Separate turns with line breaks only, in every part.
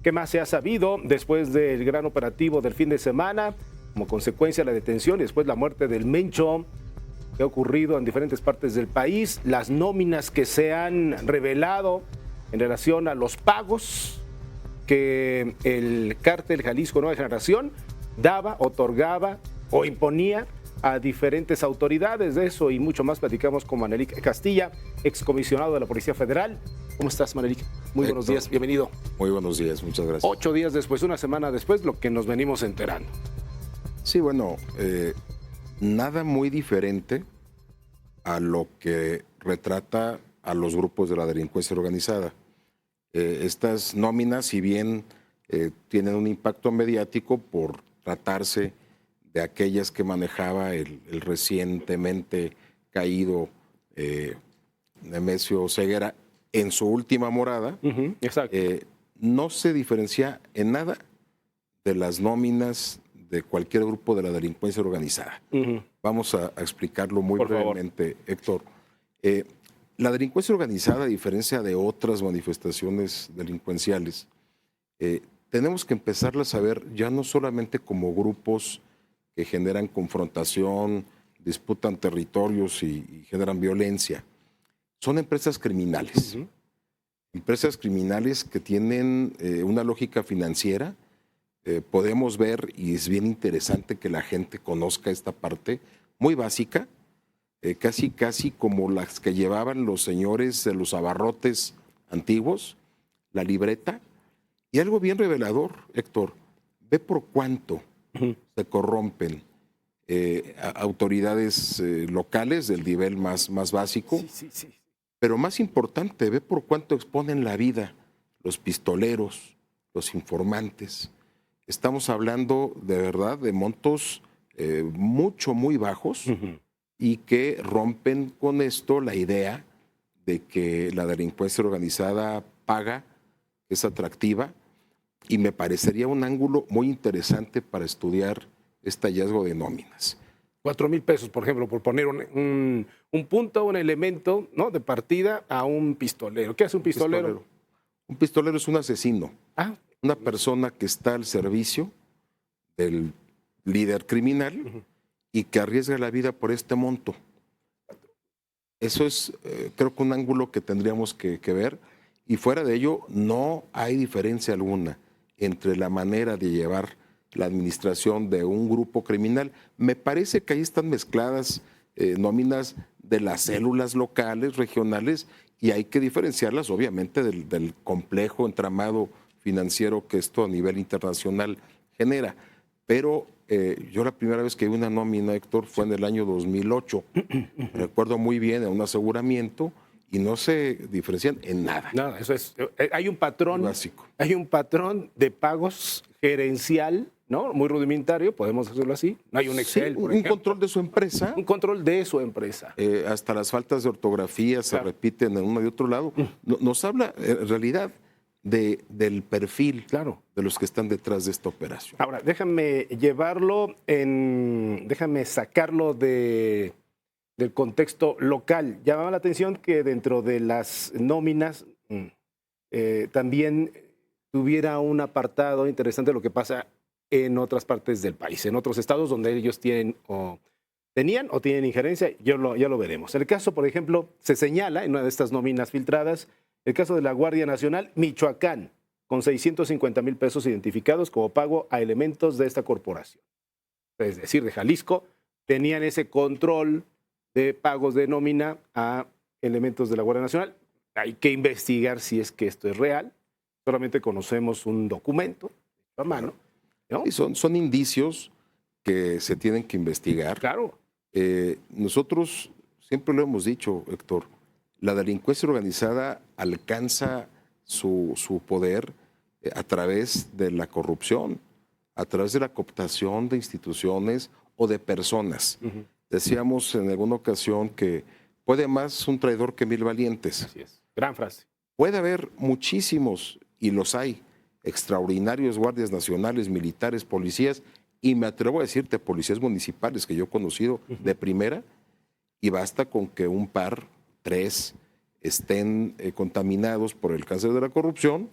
¿Qué más se ha sabido después del gran operativo del fin de semana? Como consecuencia de la detención y después la muerte del Mencho, que ha ocurrido en diferentes partes del país, las nóminas que se han revelado en relación a los pagos que el cártel Jalisco Nueva Generación daba, otorgaba o imponía a diferentes autoridades. De eso y mucho más platicamos con Manelik Castilla, excomisionado de la Policía Federal. ¿Cómo estás, Manelik? Muy buenos días, bienvenido.
Muy buenos días, muchas gracias.
8 días después, una semana después, lo que nos venimos enterando.
Sí, bueno, nada muy diferente a lo que retrata a los grupos de la delincuencia organizada. Estas nóminas, si bien tienen un impacto mediático por tratarse de aquellas que manejaba el recientemente caído Nemesio Ceguera en su última morada,
Exacto.
No se diferencia en nada de las nóminas de cualquier grupo de la delincuencia organizada. Vamos a explicarlo muy brevemente, Héctor. La delincuencia organizada, a diferencia de otras manifestaciones delincuenciales, tenemos que empezarlas a ver ya no solamente como grupos que generan confrontación, disputan territorios y generan violencia. Son empresas criminales. Empresas criminales que tienen una lógica financiera. Podemos ver, y es bien interesante que la gente conozca esta parte, muy básica, casi como las que llevaban los señores de los abarrotes antiguos, la libreta. Y algo bien revelador, Héctor, ve por cuánto se corrompen autoridades locales del nivel más básico.
Sí.
Pero más importante, ve por cuánto exponen la vida los pistoleros, los informantes. Estamos hablando de verdad de montos muy bajos y que rompen con esto la idea de que la delincuencia organizada paga, es atractiva, y me parecería un ángulo muy interesante para estudiar este hallazgo de nóminas.
4,000 pesos, por ejemplo, por poner un punto, un elemento, ¿no?, de partida a un pistolero. ¿Qué hace un pistolero?
Un pistolero es un asesino.
Ah.
Una persona que está al servicio del líder criminal y que arriesga la vida por este monto. Eso es, creo que un ángulo que tendríamos que ver, y fuera de ello no hay diferencia alguna entre la manera de llevar la administración de un grupo criminal. Me parece que ahí están mezcladas nóminas de las células locales, regionales, y hay que diferenciarlas obviamente del complejo entramado financiero que esto a nivel internacional genera. Pero yo la primera vez que vi una nómina, Héctor, fue en el año 2008. Recuerdo muy bien, en un aseguramiento, y no se diferencian en nada.
Nada, eso es. Hay un patrón
básico.
Hay un patrón de pagos gerencial, ¿no?, muy rudimentario, podemos decirlo así. No hay un Excel,
sí,
por
un
ejemplo.
control de su empresa.
Un control de su empresa.
Hasta las faltas de ortografía se repiten en uno y otro lado. Nos habla, en realidad, del perfil de los que están detrás de esta operación.
Ahora, déjame sacarlo del contexto local. Llamaba la atención que dentro de las nóminas también tuviera un apartado interesante de lo que pasa en otras partes del país, en otros estados donde ellos tenían o tienen injerencia. Ya lo veremos. El caso, por ejemplo, se señala en una de estas nóminas filtradas, el caso de la Guardia Nacional, Michoacán, con 650,000 pesos identificados como pago a elementos de esta corporación. Es decir, de Jalisco, tenían ese control de pagos de nómina a elementos de la Guardia Nacional. Hay que investigar si es que esto es real. Solamente conocemos un documento a mano, ¿no?
Y son indicios que se tienen que investigar.
Claro.
Nosotros siempre lo hemos dicho, Héctor, la delincuencia organizada alcanza su poder a través de la corrupción, a través de la cooptación de instituciones o de personas. Decíamos en alguna ocasión que puede más un traidor que 1000 valientes.
Así es. Gran frase.
Puede haber muchísimos, y los hay, extraordinarios guardias nacionales, militares, policías, y me atrevo a decirte, policías municipales que yo he conocido de primera, y basta con que un par, 3, estén contaminados por el cáncer de la corrupción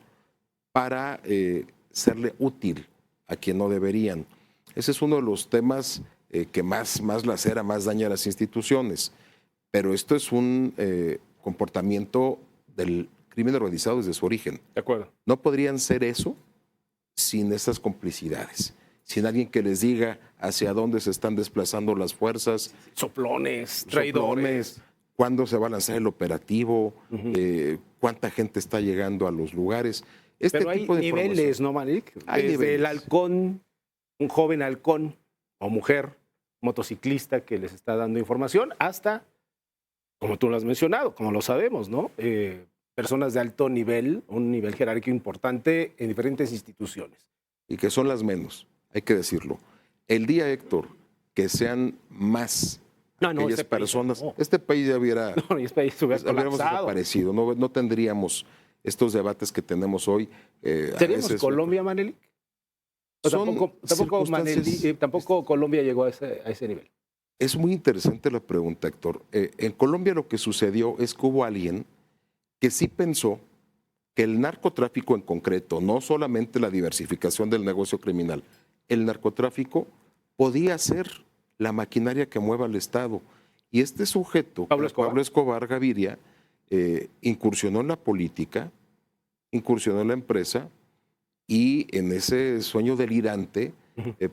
para serle útil a quien no deberían. Ese es uno de los temas que más lacera, más daña a las instituciones. Pero esto es un comportamiento del crimen organizado desde su origen.
De acuerdo.
No podrían ser eso sin esas complicidades, sin alguien que les diga hacia dónde se están desplazando las fuerzas.
Soplones, traidores.
Cuándo se va a lanzar el operativo, cuánta gente está llegando a los lugares.
Pero hay niveles, ¿no, Manelik? Desde el halcón, un joven halcón o mujer motociclista que les está dando información, hasta, como tú lo has mencionado, como lo sabemos, ¿no? Personas de alto nivel, un nivel jerárquico importante en diferentes instituciones.
Y que son las menos, hay que decirlo. El día, Héctor, que sean más aquellas personas, este país ya hubiera hubiéramos desaparecido, no tendríamos estos debates que tenemos hoy.
¿Seríamos Colombia, Manelik? Tampoco Colombia llegó a ese nivel.
Es muy interesante la pregunta, Héctor. En Colombia lo que sucedió es que hubo alguien que sí pensó que el narcotráfico en concreto, no solamente la diversificación del negocio criminal, el narcotráfico podía ser la maquinaria que mueva al Estado. Y este sujeto, Pablo Escobar Gaviria, incursionó en la política, incursionó en la empresa y en ese sueño delirante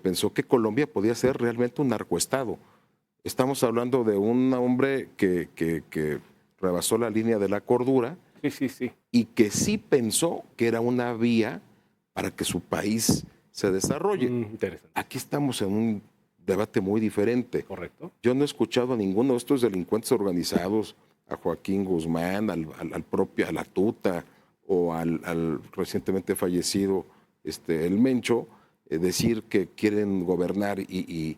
pensó que Colombia podía ser realmente un narcoestado. Estamos hablando de un hombre que rebasó la línea de la cordura y que sí pensó que era una vía para que su país se desarrolle. Aquí estamos en un debate muy diferente.
Correcto.
Yo no he escuchado a ninguno de estos delincuentes organizados, a Joaquín Guzmán, al propio, a la Tuta o al recientemente fallecido el Mencho, decir que quieren gobernar y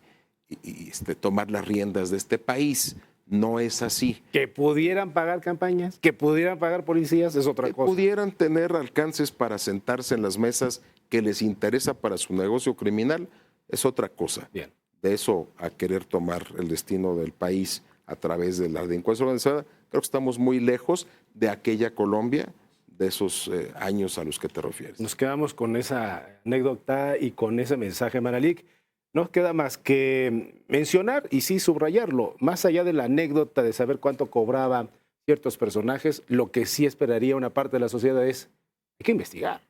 tomar las riendas de este país. No es así.
Que pudieran pagar campañas, que pudieran pagar policías, es otra cosa.
Que pudieran tener alcances para sentarse en las mesas que les interesa para su negocio criminal, es otra cosa.
Bien.
De eso a querer tomar el destino del país a través de la delincuencia organizada, creo que estamos muy lejos de aquella Colombia, de esos años a los que te refieres.
Nos quedamos con esa anécdota y con ese mensaje, Manelik. No queda más que mencionar y sí subrayarlo. Más allá de la anécdota de saber cuánto cobraban ciertos personajes, lo que sí esperaría una parte de la sociedad es, hay que investigar.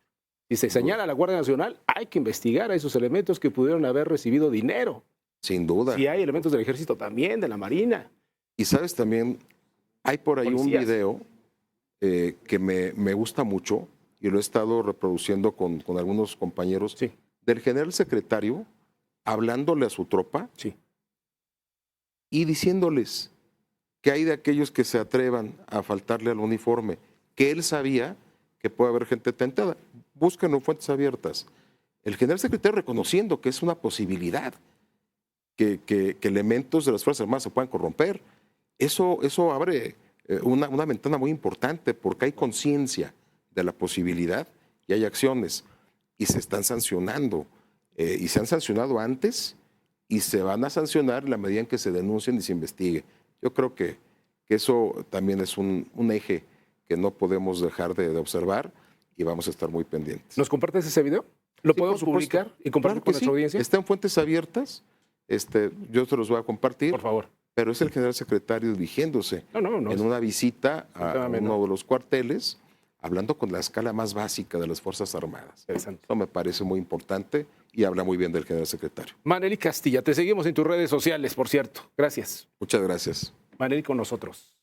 Si se señala a la Guardia Nacional, hay que investigar a esos elementos que pudieron haber recibido dinero.
Sin duda.
Si hay elementos del Ejército también, de la Marina.
Y sabes también, hay por ahí policías. Un video que me gusta mucho y lo he estado reproduciendo con algunos compañeros, del general secretario hablándole a su tropa y diciéndoles que hay de aquellos que se atrevan a faltarle al uniforme, que él sabía que puede haber gente tentada. Búsquenlo en fuentes abiertas. El general secretario reconociendo que es una posibilidad que elementos de las Fuerzas Armadas se puedan corromper. Eso abre una ventana muy importante porque hay conciencia de la posibilidad y hay acciones y se están sancionando. Y se han sancionado antes y se van a sancionar en la medida en que se denuncien y se investigue. Yo creo que eso también es un eje que no podemos dejar de observar y vamos a estar muy pendientes.
¿Nos compartes ese video? ¿Lo podemos publicar y compartir con nuestra audiencia?
Está en fuentes abiertas. Yo se los voy a compartir.
Por favor.
Pero es el general secretario dirigiéndose en una visita a uno de los cuarteles, hablando con la escala más básica de las Fuerzas Armadas.
Interesante.
Eso me parece muy importante y habla muy bien del general secretario.
Manelik Castilla, te seguimos en tus redes sociales, por cierto. Gracias.
Muchas gracias.
Manelik con nosotros.